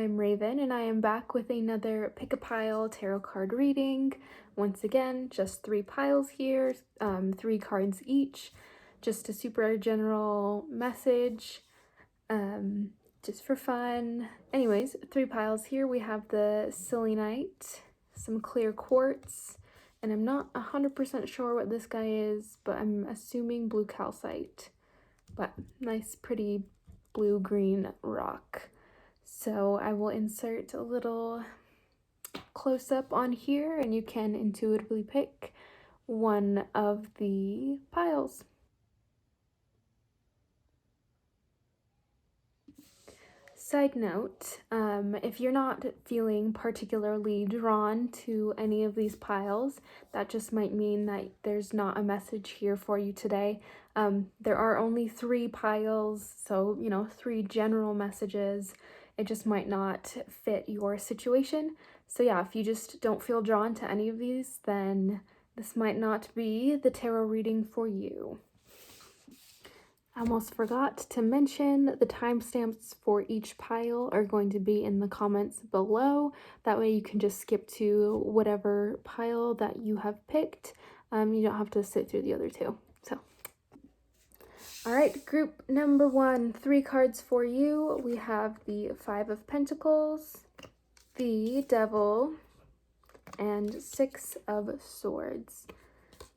I'm Raven, and I am back with another Pick a Pile tarot card reading. Once again, just 3 piles here, 3 cards each, just a super general message, just for fun. Anyways, 3 piles here. We have the selenite, some clear quartz, and I'm not 100% sure what this guy is, but I'm assuming blue calcite. But nice, pretty blue-green rock. So I will insert a little close-up on here, and you can intuitively pick one of the piles. Side note, if you're not feeling particularly drawn to any of these piles, that just might mean that there's not a message here for you today. There are only 3 piles, so, 3 general messages. It just might not fit your situation. So yeah, if you just don't feel drawn to any of these, then this might not be the tarot reading for you. I almost forgot to mention the timestamps for each pile are going to be in the comments below. That way you can just skip to whatever pile that you have picked. You don't have to sit through the other 2. So, all right, group number 1, 3 cards for you. We have the 5 of Pentacles, the Devil, and 6 of Swords.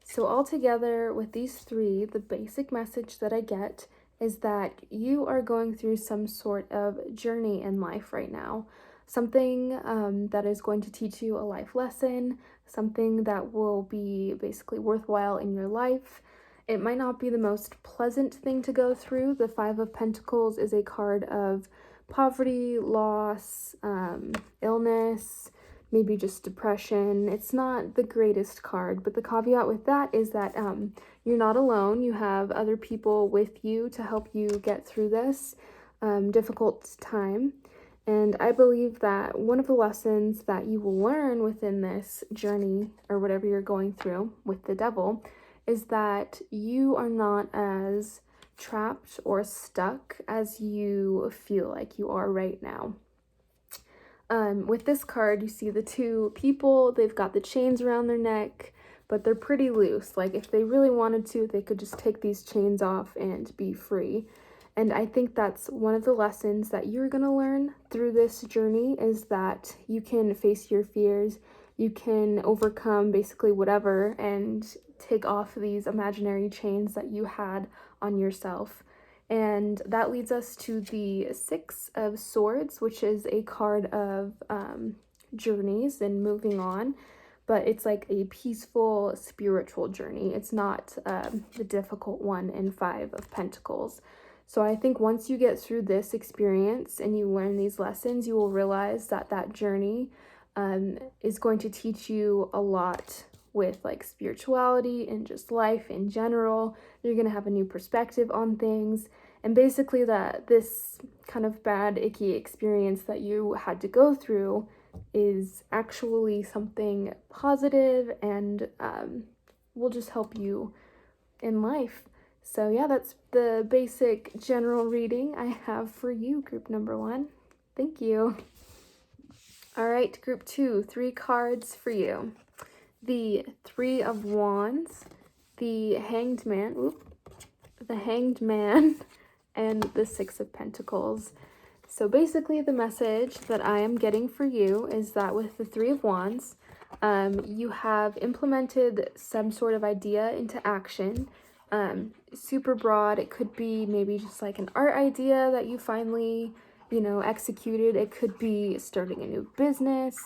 So altogether with these 3, the basic message that I get is that you are going through some sort of journey in life right now. Something that is going to teach you a life lesson, something that will be basically worthwhile in your life. It might not be the most pleasant thing to go through. The 5 of Pentacles is a card of poverty, loss, illness, maybe just depression. It's not the greatest card, but the caveat with that is that you're not alone. You have other people with you to help you get through this difficult time. And I believe that one of the lessons that you will learn within this journey, or whatever you're going through with the Devil, is that you are not as trapped or stuck as you feel like you are right now. With this card, you see the 2 people, they've got the chains around their neck, but they're pretty loose. Like, if they really wanted to, they could just take these chains off and be free. And I think that's one of the lessons that you're gonna learn through this journey, is that you can face your fears, you can overcome basically whatever, and take off these imaginary chains that you had on yourself. And that leads us to the 6 of Swords, which is a card of journeys and moving on, but it's like a peaceful spiritual journey. It's not the difficult one in 5 of Pentacles. So I think once you get through this experience and you learn these lessons, you will realize that that journey is going to teach you a lot with like spirituality and just life in general. You're going to have a new perspective on things, and basically that this kind of bad, icky experience that you had to go through is actually something positive and will just help you in life. So yeah, that's the basic general reading I have for you, group number 1. Thank you. All right, group 2, 3 cards for you. The 3 of Wands, the Hanged Man, and the 6 of Pentacles. So basically the message that I am getting for you is that with the 3 of Wands, you have implemented some sort of idea into action. Super broad. It could be maybe just like an art idea that you finally, executed. It could be starting a new business.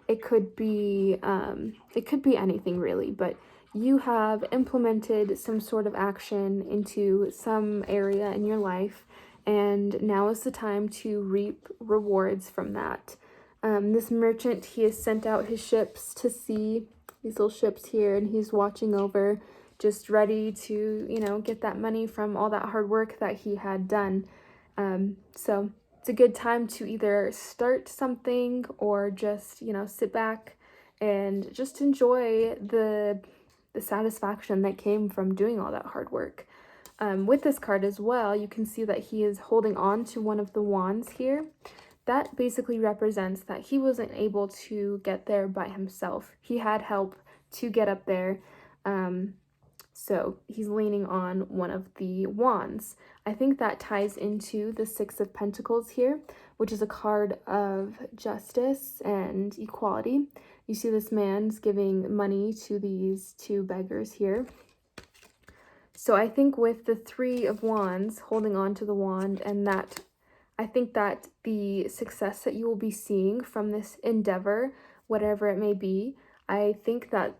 It could be anything really, but you have implemented some sort of action into some area in your life, and now is the time to reap rewards from that. This merchant, he has sent out his ships to sea, these little ships here, and he's watching over, just ready to, get that money from all that hard work that he had done. So it's a good time to either start something or just, sit back and just enjoy the satisfaction that came from doing all that hard work. With this card as well, you can see that he is holding on to one of the wands here. that basically represents that he wasn't able to get there by himself. He had help to get up there. So he's leaning on one of the wands. I think that ties into the Six of Pentacles here, which is a card of justice and equality. You see this man's giving money to these two beggars here. So I think with the Three of Wands, holding on to the wand, and that, I think that the success that you will be seeing from this endeavor, whatever it may be, I think that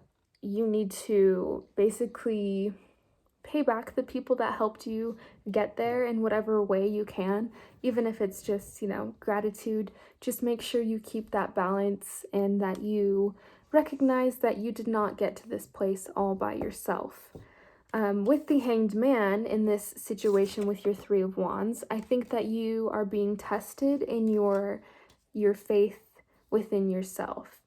you need to basically pay back the people that helped you get there in whatever way you can, even if it's just, gratitude. Just make sure you keep that balance and that you recognize that you did not get to this place all by yourself. With the Hanged Man in this situation with your Three of Wands, I think that you are being tested in your faith within yourself.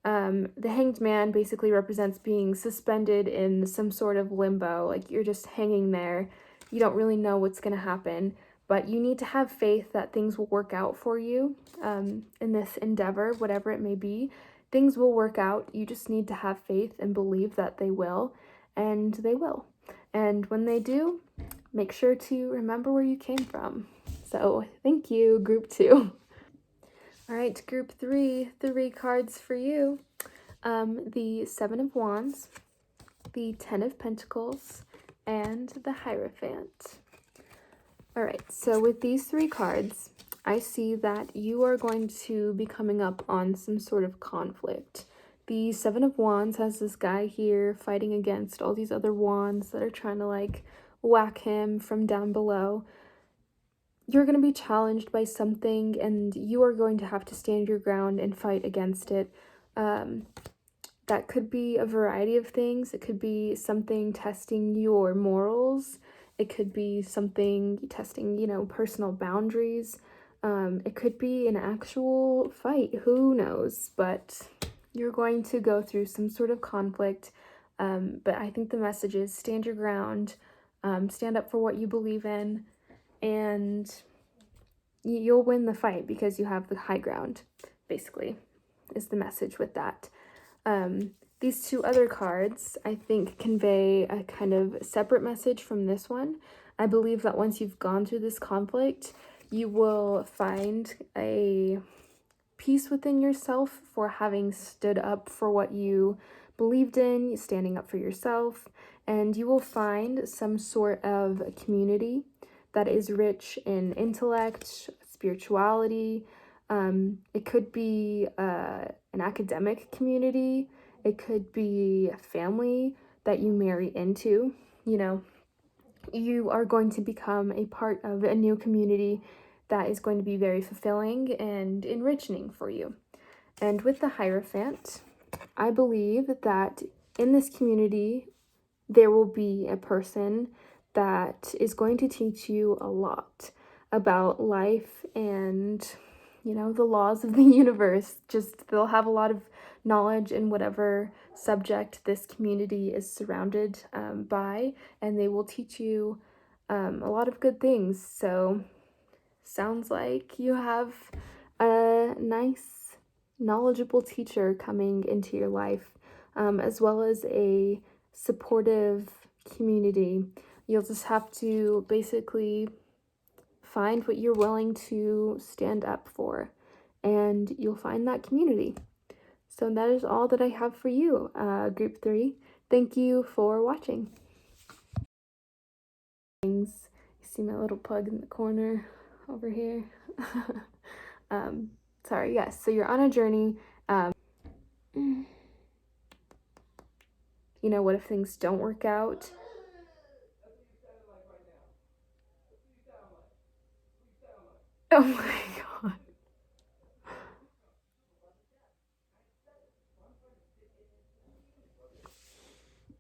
The Hanged Man basically represents being suspended in some sort of limbo, like you're just hanging there. You don't really know what's going to happen, but you need to have faith that things will work out for you in this endeavor, whatever it may be. Things will work out. You just need to have faith and believe that they will, and they will. And when they do, make sure to remember where you came from. So thank you, group 2. All right, group 3, 3 cards for you. The Seven of Wands, the Ten of Pentacles, and the Hierophant. All right, so with these 3 cards, I see that you are going to be coming up on some sort of conflict. The Seven of Wands has this guy here fighting against all these other wands that are trying to whack him from down below. You're going to be challenged by something, and you are going to have to stand your ground and fight against it. That could be a variety of things. It could be something testing your morals. It could be something testing, personal boundaries. It could be an actual fight. Who knows? But you're going to go through some sort of conflict. But I think the message is stand your ground, stand up for what you believe in, and you'll win the fight because you have the high ground, basically, is the message with that. These 2 other cards, I think, convey a kind of separate message from this one. I believe that once you've gone through this conflict, you will find a peace within yourself for having stood up for what you believed in, standing up for yourself, and you will find some sort of community that is rich in intellect, spirituality. It could be an academic community. It could be a family that you marry into. You are going to become a part of a new community that is going to be very fulfilling and enriching for you. And with the Hierophant, I believe that in this community, there will be a person that is going to teach you a lot about life and, the laws of the universe. Just they'll have a lot of knowledge in whatever subject this community is surrounded by, and they will teach you a lot of good things. So sounds like you have a nice, knowledgeable teacher coming into your life, as well as a supportive community. You'll just have to basically find what you're willing to stand up for, and you'll find that community. So that is all that I have for you, group 3. Thank you for watching. You see my little pug in the corner over here. Sorry, yes, so you're on a journey. What if things don't work out? Oh my